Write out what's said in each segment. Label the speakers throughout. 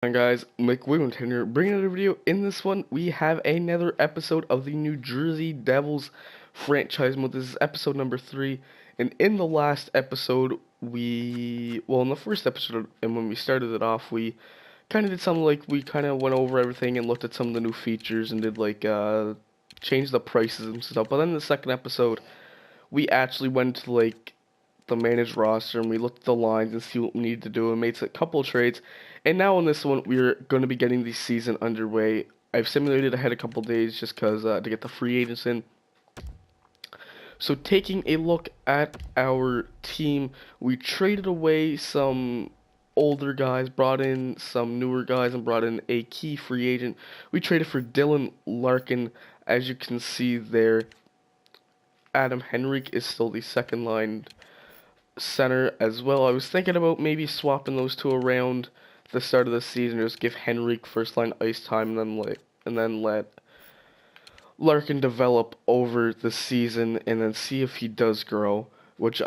Speaker 1: Hi guys, Mike Williams here, bringing another video. In this one, we have another episode of the New Jersey Devils franchise mode. This is episode number 3, and in the last episode, in the first episode, and when we started it off, we kind of did something like, we kind of went over everything and looked at some of the new features and did like, change the prices and stuff. But then in the second episode, we actually went to like, the managed roster and we looked at the lines and see what we needed to do and made a couple of trades. And now in this one, we're going to be getting the season underway. I've simulated ahead a couple days just because to get the free agents in. So taking a look at our team, we traded away some older guys, brought in some newer guys, and brought in a key free agent. We traded for Dylan Larkin, as you can see there. Adam Henrique is still the second line center as well. I was thinking about maybe swapping those two around at the start of the season, just give Henrique first line ice time, and then let Larkin develop over the season, and then see if he does grow. Which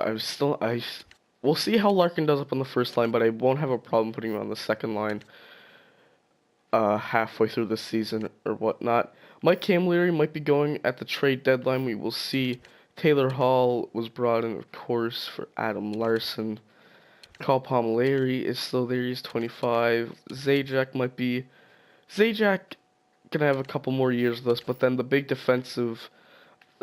Speaker 1: we'll see how Larkin does up on the first line, but I won't have a problem putting him on the second line halfway through the season or whatnot. Mike Camilleri might be going at the trade deadline. We will see. Taylor Hall was brought in, of course, for Adam Larson. Carl Palmieri is still there. He's 25. Zajac gonna have a couple more years with us, but then the big defensive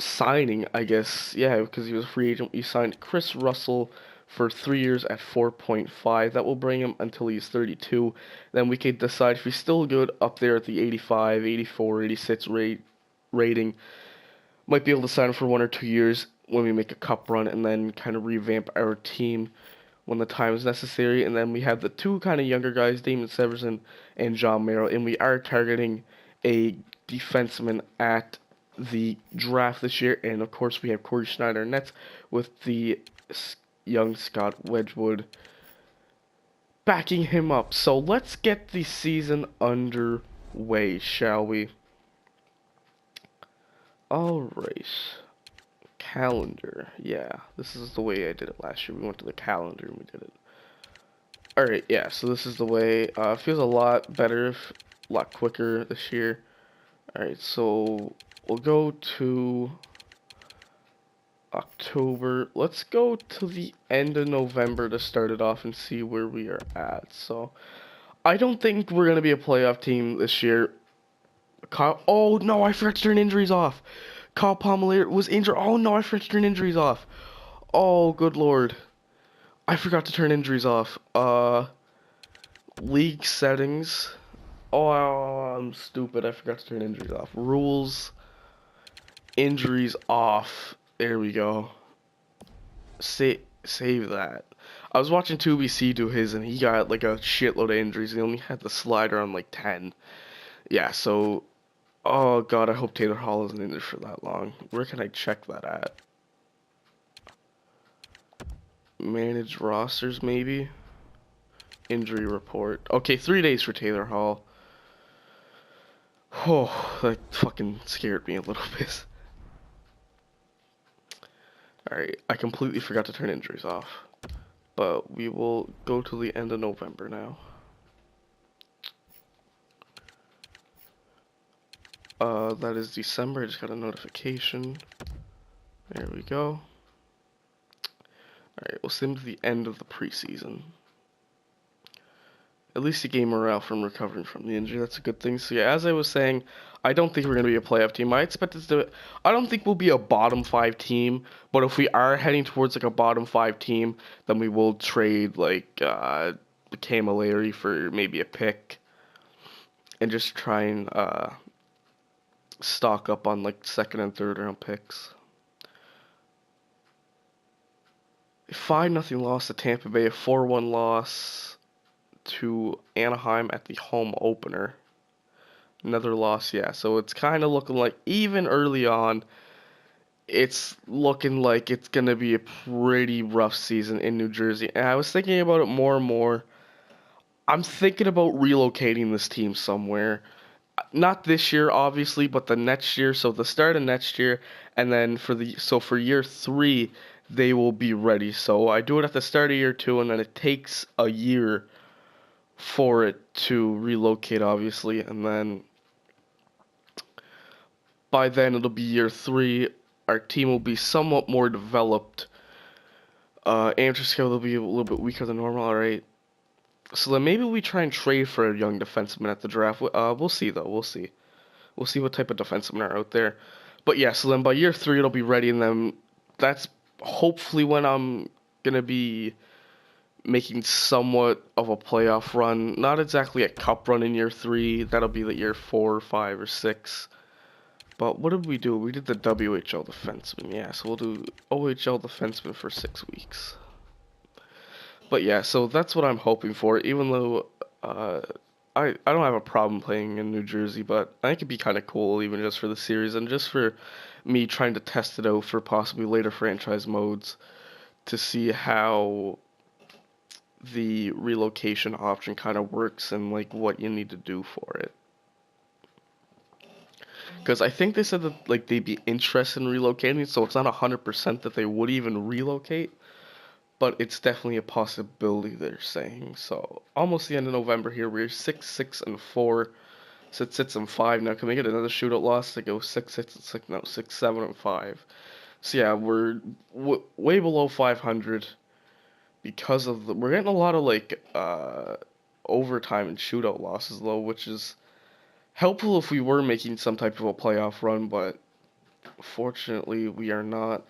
Speaker 1: signing, I guess, yeah, because he was a free agent, we signed Chris Russell for 3 years at 4.5. That will bring him until he's 32. Then we can decide if he's still good up there at the 85, 84, 86 rating. Might be able to sign him for 1 or 2 years when we make a cup run, and then kind of revamp our team when the time is necessary. And then we have the two kind of younger guys, Damon Severson and John Merrill, and we are targeting a defenseman at the draft this year. And of course, we have Corey Schneider Nets with the young Scott Wedgwood backing him up. So let's get the season underway, shall we? Alright. Calendar. Yeah, this is the way I did it last year. We went to the calendar and we did it. Alright, yeah, so this is the way. Feels a lot better, a lot quicker this year. Alright, so we'll go to October. Let's go to the end of November to start it off and see where we are at. So, I don't think we're going to be a playoff team this year. Oh no, I forgot to turn injuries off. Kyle Palmieri was injured. Oh no, I forgot to turn injuries off. Oh, good lord. I forgot to turn injuries off. League settings. Oh, I'm stupid. I forgot to turn injuries off. Rules. Injuries off. There we go. Save that. I was watching 2BC do his, and he got like a shitload of injuries. He only had the slider on like 10. Yeah, so oh god, I hope Taylor Hall isn't in there for that long. Where can I check that at? Manage rosters, maybe? Injury report. Okay, 3 days for Taylor Hall. Oh, that fucking scared me a little bit. Alright, I completely forgot to turn injuries off. But we will go to the end of November now. That is December. I just got a notification. There we go. Alright, we'll send to the end of the preseason. At least he gained morale from recovering from the injury. That's a good thing. So yeah, as I was saying, I don't think we're going to be a playoff team. I expect us to. I don't think we'll be a bottom 5 team. But if we are heading towards like a bottom 5 team, then we will trade like Camilleri for maybe a pick, and just try and stock up on like second and third round picks. 5-0 loss to Tampa Bay. A 4-1 loss to Anaheim at the home opener. Another loss, yeah. So it's kind of looking like, even early on, it's looking like it's going to be a pretty rough season in New Jersey. And I was thinking about it more and more. I'm thinking about relocating this team somewhere. Not this year, obviously, but the next year. So the start of next year, and then for year 3, they will be ready. So I do it at the start of year 2, and then it takes a year for it to relocate, obviously, and then by then it'll be year 3. Our team will be somewhat more developed. Amateur skill will be a little bit weaker than normal, alright. So then maybe we try and trade for a young defenseman at the draft. We'll see, though. We'll see. We'll see what type of defensemen are out there. But yeah, so then by year 3 it'll be ready, and then that's hopefully when I'm going to be making somewhat of a playoff run. Not exactly a cup run in year 3. That'll be the year 4, 5, or 6. But what did we do? We did the WHL defenseman. Yeah, so we'll do OHL defenseman for 6 weeks. But yeah, so that's what I'm hoping for, even though I don't have a problem playing in New Jersey, but I think it'd be kind of cool even just for the series and just for me trying to test it out for possibly later franchise modes to see how the relocation option kind of works and like what you need to do for it. Because I think they said that like they'd be interested in relocating, so it's not 100% that they would even relocate, but it's definitely a possibility they're saying. So almost the end of November here, we're 6-6-4. So it sits in 5 now. Can we get another shootout loss to go 6-6 and 6? No, 6-7-5. So yeah, we're way below 500 because of we're getting a lot of like overtime and shootout losses though, which is helpful if we were making some type of a playoff run, but fortunately we are not.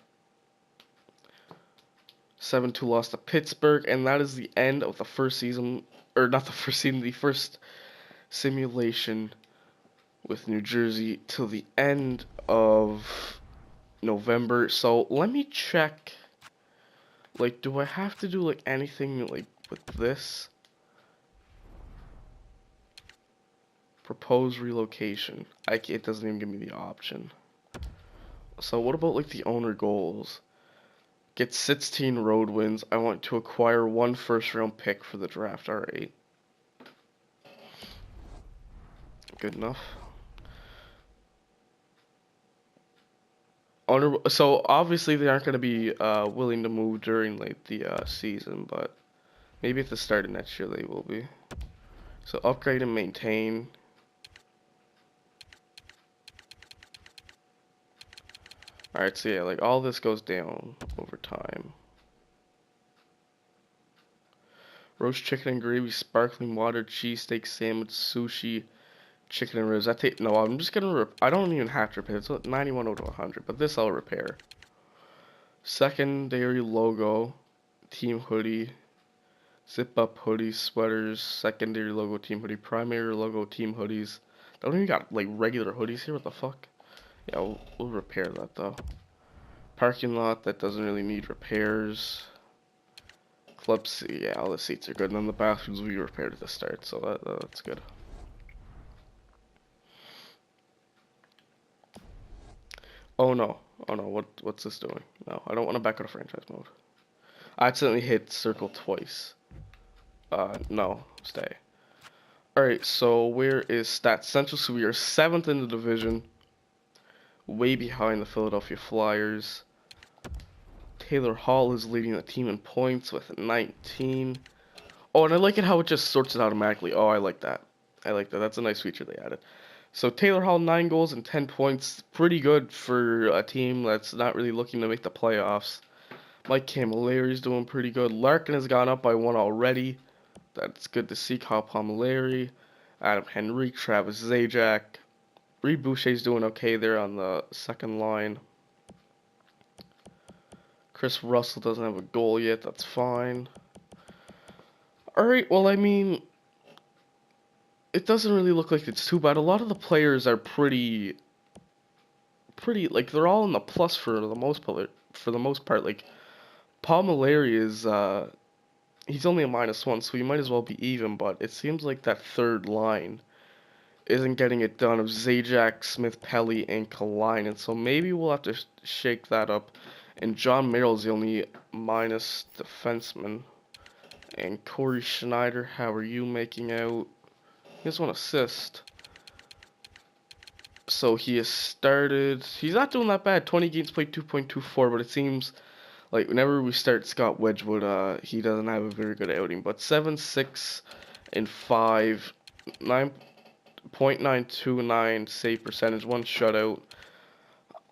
Speaker 1: 7-2 loss to Pittsburgh, and that is the end of the first season, or not the first season, the first simulation with New Jersey till the end of November. So let me check. Like, do I have to do like anything like with this? Propose relocation. It doesn't even give me the option. So what about like the owner goals? Get 16 road wins. I want to acquire 1 first-round pick for the draft. Alright. Good enough. So obviously they aren't going to be willing to move during like the season, but maybe at the start of next year they will be. So upgrade and maintain. Alright, so yeah, like all this goes down over time. Roast chicken and gravy, sparkling water, cheesesteak, sandwich, sushi, chicken and ribs. No, I'm just gonna I don't even have to repair. It's 91 out of 100, but this I'll repair. Secondary logo, team hoodie, zip up hoodies, sweaters, secondary logo, team hoodie, primary logo, team hoodies. Don't even got like regular hoodies here. What the fuck? Yeah, we'll repair that though. Parking lot that doesn't really need repairs. Club seat, yeah, all the seats are good. And then the bathrooms we repaired at the start, so that's good. Oh no, what's this doing? No, I don't want to back out of franchise mode. I accidentally hit circle twice. No, stay. Alright, so where is Stats Central? So we are 7th in the division. Way behind the Philadelphia Flyers. Taylor Hall is leading the team in points with 19. Oh, and I like it how it just sorts it automatically. Oh, I like that. I like that. That's a nice feature they added. So Taylor Hall, 9 goals and 10 points. Pretty good for a team that's not really looking to make the playoffs. Mike Camilleri's doing pretty good. Larkin has gone up by 1 already. That's good to see. Kyle Palmieri, Adam Henrique, Travis Zajac. Reed Boucher's doing okay there on the second line. Chris Russell doesn't have a goal yet. That's fine. Alright, well, I mean, it doesn't really look like it's too bad. A lot of the players are pretty, like, they're all in the plus for the most part. Like, Palmieri is, he's only a -1, so he might as well be even, but it seems like that third line isn't getting it done of Zajac, Smith, Pelly, and Kalinin, so maybe we'll have to shake that up. And John Merrill's the only minus defenseman. And Corey Schneider, how are you making out? He has 1 assist. So he has started. He's not doing that bad. 20 games played, 2.24, but it seems like whenever we start Scott Wedgwood, he doesn't have a very good outing. But 7-6 in 5, 9.929 save percentage, 1 shutout.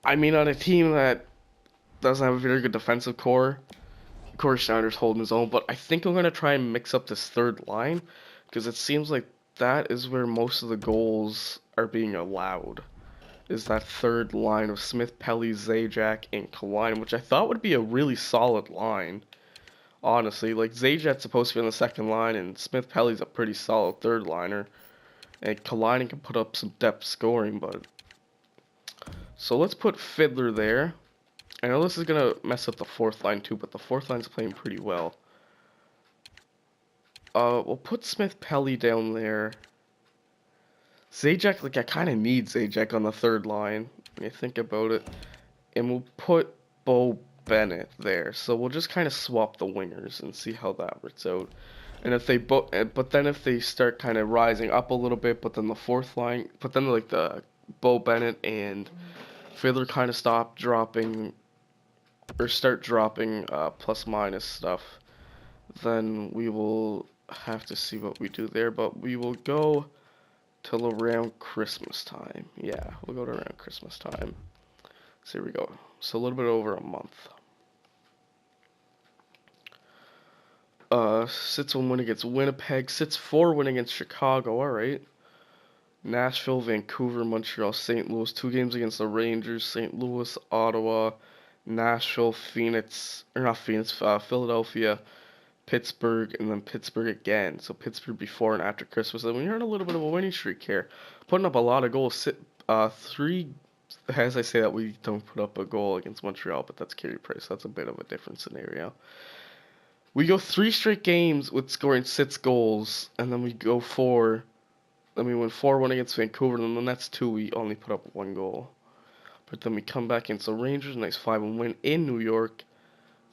Speaker 1: I mean, on a team that doesn't have a very good defensive core, Corey Schneider's holding his own, but I think I'm going to try and mix up this third line because it seems like that is where most of the goals are being allowed. Is that third line of Smith, Pelly, Zajac, and Kalinin, which I thought would be a really solid line. Honestly, like Zajac's supposed to be on the second line, and Smith Pelly's a pretty solid third liner, and Kalinin can put up some depth scoring. But so let's put Fiddler there. I know this is gonna mess up the fourth line too, but the fourth line's playing pretty well. We'll put Smith Pelly down there. Zajac, like I kind of need Zajac on the third line. When you think about it, and we'll put Bo Bennett there. So we'll just kind of swap the wingers and see how that works out. And if they but then if they start kind of rising up a little bit, but then the fourth line, but then like the Bo Bennett and Fiddler kind of stop dropping or start dropping plus minus stuff, then we will have to see what we do there. But we will go till around Christmas time. Yeah, we'll go to around Christmas time. So here we go. So a little bit over a month. Sits 1 win against Winnipeg. Sits 4 win against Chicago. Alright. Nashville, Vancouver, Montreal, St. Louis. 2 games against the Rangers. St. Louis, Ottawa, Nashville, Phoenix. Or not Phoenix, Philadelphia, Pittsburgh, and then Pittsburgh again. So Pittsburgh before and after Christmas. And we're on a little bit of a winning streak here. Putting up a lot of goals. 3, as I say that, we don't put up a goal against Montreal, but that's Carey Price. So that's a bit of a different scenario. We go 3 straight games with scoring 6 goals, and then we go 4. Then we win 4-1 against Vancouver, and then the next 2 we only put up 1 goal. But then we come back against the Rangers, nice 5-1 win in New York.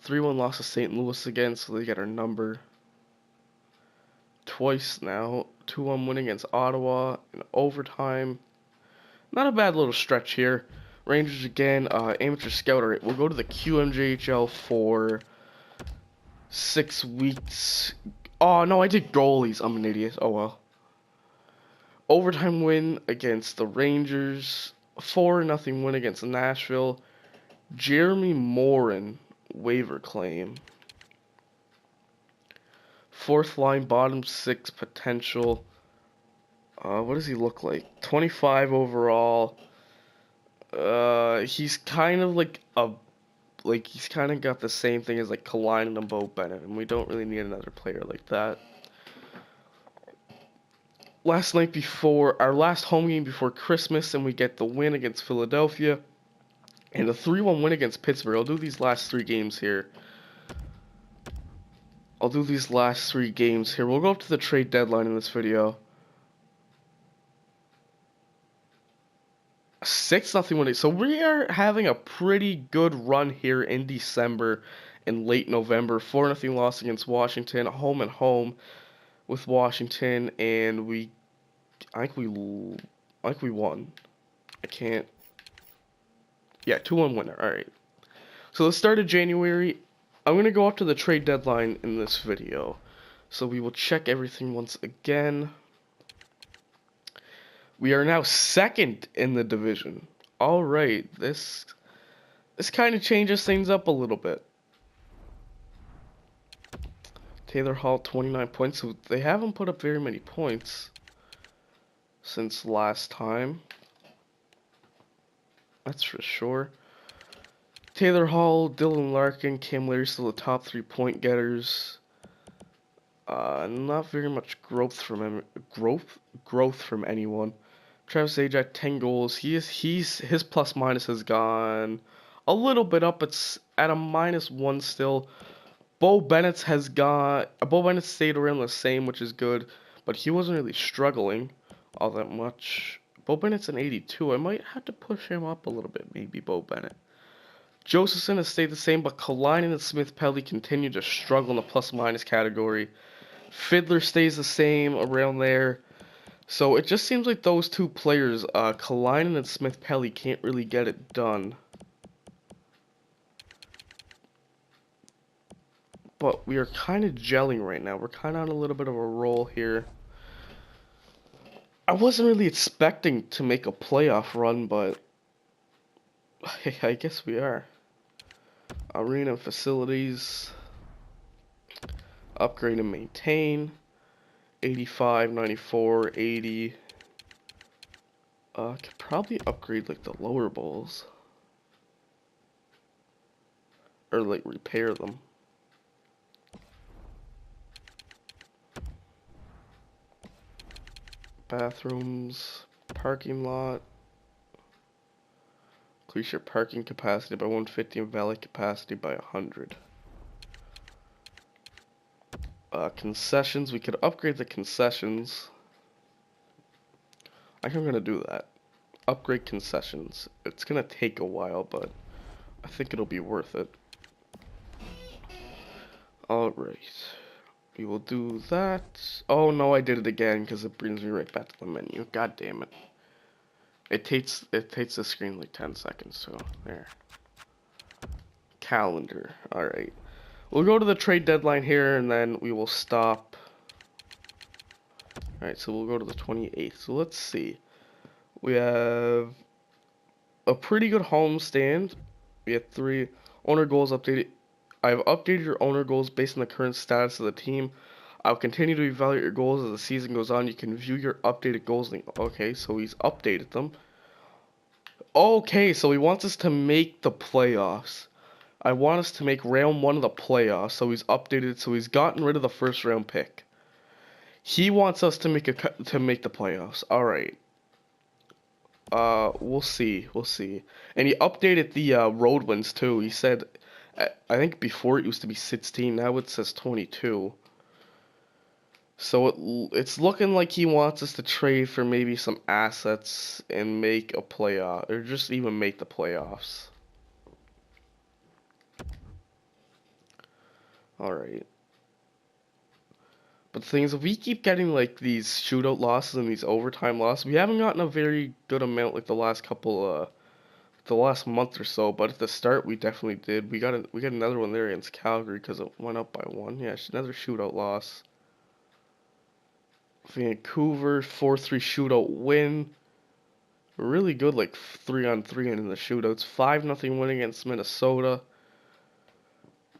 Speaker 1: 3-1 loss to St. Louis again, so they get our number. Twice now. 2-1 win against Ottawa in overtime. Not a bad little stretch here. Rangers again, amateur scouter. We'll go to the QMJHL for 6 weeks. Oh, no, I did goalies. I'm an idiot. Oh, well. Overtime win against the Rangers. 4-0 win against Nashville. Jeremy Morin, waiver claim. 4th line, bottom 6 potential. What does he look like? 25 overall. He's kind of like he's kind of got the same thing as like Kalinin and Bo Bennett, and we don't really need another player like that. Last night before our last home game before Christmas, and we get the win against Philadelphia and a 3-1 win against Pittsburgh. I'll do these last 3 games here. We'll go up to the trade deadline in this video. 6-0 win. So we are having a pretty good run here in December and late November. 4-0 loss against Washington, home and home with Washington, and I think we won. I can't. Yeah, 2-1 winner. All right. So the start of January, I'm gonna go up to the trade deadline in this video. So we will check everything once again. We are now 2nd in the division. All right, this kind of changes things up a little bit. Taylor Hall, 29 points. So they haven't put up very many points since last time. That's for sure. Taylor Hall, Dylan Larkin, Cam Leary still the top 3 point getters. Not very much growth from anyone. Travis Zajac, 10 goals. His plus minus has gone a little bit up. It's at a -1 still. Bo Bennett stayed around the same, which is good, but he wasn't really struggling all that much. Bo Bennett's an 82. I might have to push him up a little bit, maybe Bo Bennett. Josephson has stayed the same, but Kalinin and Smith Pelly continue to struggle in the plus minus category. Fiddler stays the same around there. So it just seems like those 2 players, Kalinin and Smith Pelly, can't really get it done. but we are kind of gelling right now. We're kind of on a little bit of a roll here. I wasn't really expecting to make a playoff run, but I guess we are. Arena facilities, upgrade and maintain, 85, 94, 80. Could probably upgrade like the lower bowls. Or like repair them. Bathrooms, parking lot. Increase your parking capacity by 150 and valet capacity by 100. Concessions, we could upgrade the concessions. I think I'm gonna do that. Upgrade concessions. It's gonna take a while, but I think it'll be worth it. Alright. We will do that. Oh no, I did it again because it brings me right back to the menu. God damn it. It takes the screen like 10 seconds, so there. Calendar. Alright. We'll go to the trade deadline here and then we will stop. Alright, so we'll go to the 28th. So let's see. We have a pretty good homestand. We have 3 owner goals updated. I've updated your owner goals based on the current status of the team. I'll continue to evaluate your goals as the season goes on. You can view your updated goals. Okay, so he's updated them. Okay, so he wants us to make the playoffs. I want us to make round 1 of the playoffs. So he's updated. So he's gotten rid of the first round pick. He wants us to make the playoffs. All right. We'll see. And he updated the road wins too. He said, I think before it used to be 16. Now it says 22. So it's looking like he wants us to trade for maybe some assets and make a playoff, or just even make the playoffs. Alright. But the thing is, if we keep getting like these shootout losses and these overtime losses, we haven't gotten a very good amount like the last month or so. But at the start, we definitely did. We got another one there against Calgary because it went up by 1. Yeah, another shootout loss. Vancouver 4-3 shootout win. Really good, like 3-on-3 in the shootouts. 5-0 win against Minnesota.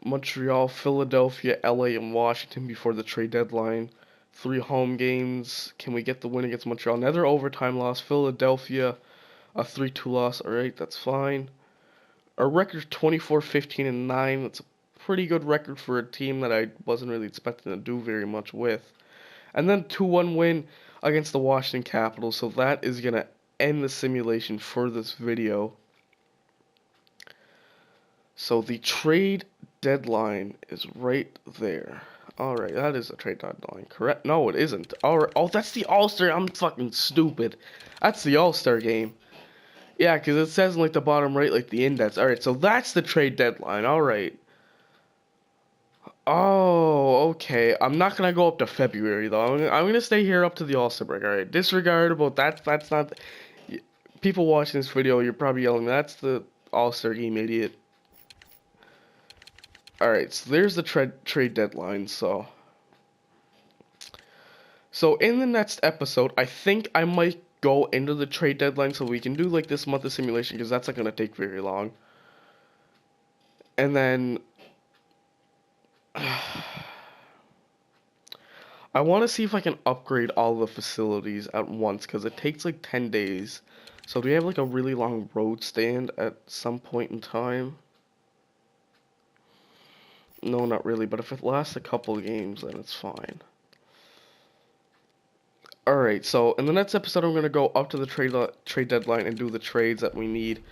Speaker 1: Montreal, Philadelphia, LA, and Washington before the trade deadline. 3 home games. Can we get the win against Montreal? Another overtime loss. Philadelphia, a 3-2 loss. Alright, that's fine. Our record 24-15-9. That's a pretty good record for a team that I wasn't really expecting to do very much with. And then 2-1 win against the Washington Capitals. So that is going to end the simulation for this video. So the trade deadline is right there. Alright, that is a trade deadline, correct? No, it isn't. Alright, oh, that's the All-Star. I'm fucking stupid. That's the All-Star game. Yeah, because it says in like the bottom right, like the index. Alright, so that's the trade deadline. Alright. Oh, okay. I'm not gonna go up to February though. I'm gonna stay here up to the All-Star break. Alright, disregard about that. That's not. People watching this video, you're probably yelling, "That's the All-Star game, idiot." Alright, so there's the trade deadline. So in the next episode, I think I might go into the trade deadline so we can do like this month of simulation because that's not gonna take very long. And then. I want to see if I can upgrade all the facilities at once because it takes like 10 days. So do we have like a really long road stand at some point in time? No, not really, but if it lasts a couple games, then it's fine. Alright, so in the next episode, I'm going to go up to the trade deadline and do the trades that we need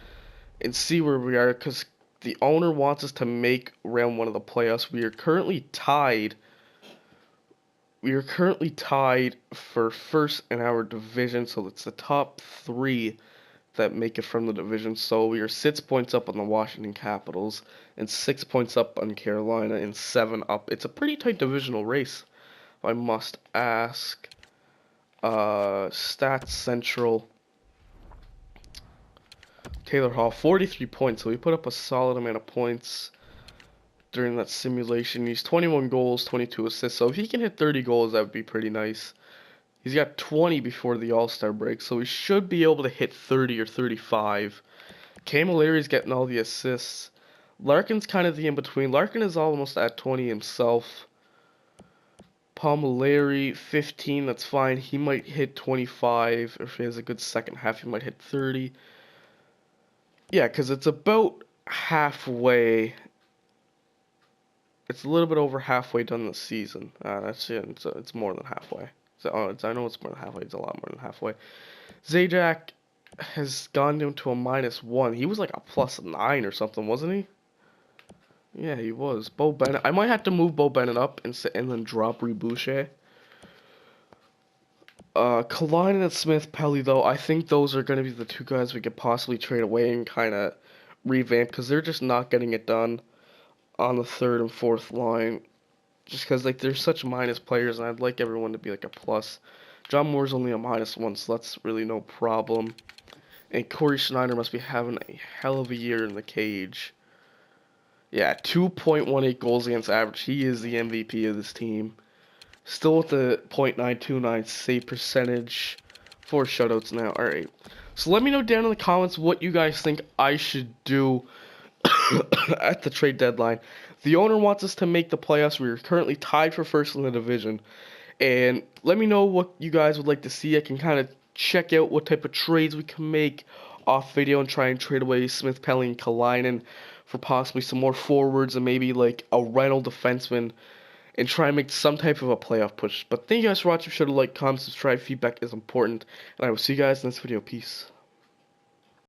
Speaker 1: and see where we are because the owner wants us to make round 1 of the playoffs. We are currently tied for first in our division, so it's the top 3 that make it from the division. So we are 6 points up on the Washington Capitals, and 6 points up on Carolina, and 7 up. It's a pretty tight divisional race, if I must ask. Stats Central. Taylor Hall, 43 points, so we put up a solid amount of points. during that simulation. He's 21 goals, 22 assists. So if he can hit 30 goals, that would be pretty nice. He's got 20 before the All-Star break, so he should be able to hit 30 or 35. Camilleri's getting all the assists. Larkin's kind of the in-between. Larkin is almost at 20 himself. Palmieri, 15, that's fine. He might hit 25. If he has a good second half, he might hit 30. Yeah, because it's about halfway. It's a little bit over halfway done the season. That's it. It's more than halfway. I know it's more than halfway. It's a lot more than halfway. Zajac has gone down to a -1. He was like a +9 or something, wasn't he? Yeah, he was. Bo Bennett. I might have to move Bo Bennett up and then drop Boucher. Kalinin and Smith Pelly, though, I think those are going to be the two guys we could possibly trade away and kind of revamp because they're just not getting it done on the third and fourth line. Just because like they're such minus players, and I'd like everyone to be like a plus. John Moore's only a -1, so that's really no problem. And Corey Schneider must be having a hell of a year in the cage. Yeah, 2.18 goals against average. He is the MVP of this team. Still with the .929 save percentage. 4 shutouts now. Alright. So let me know down in the comments what you guys think I should do at the trade deadline. The owner wants us to make the playoffs. We are currently tied for first in the division. And let me know what you guys would like to see. I can kind of check out what type of trades we can make off video and try and trade away Smith, Pelly, and Kalinin for possibly some more forwards and maybe like a rental defenseman and try and make some type of a playoff push. But thank you guys for watching. Be sure to like, comment, subscribe. Feedback is important. And I will see you guys in this video. Peace.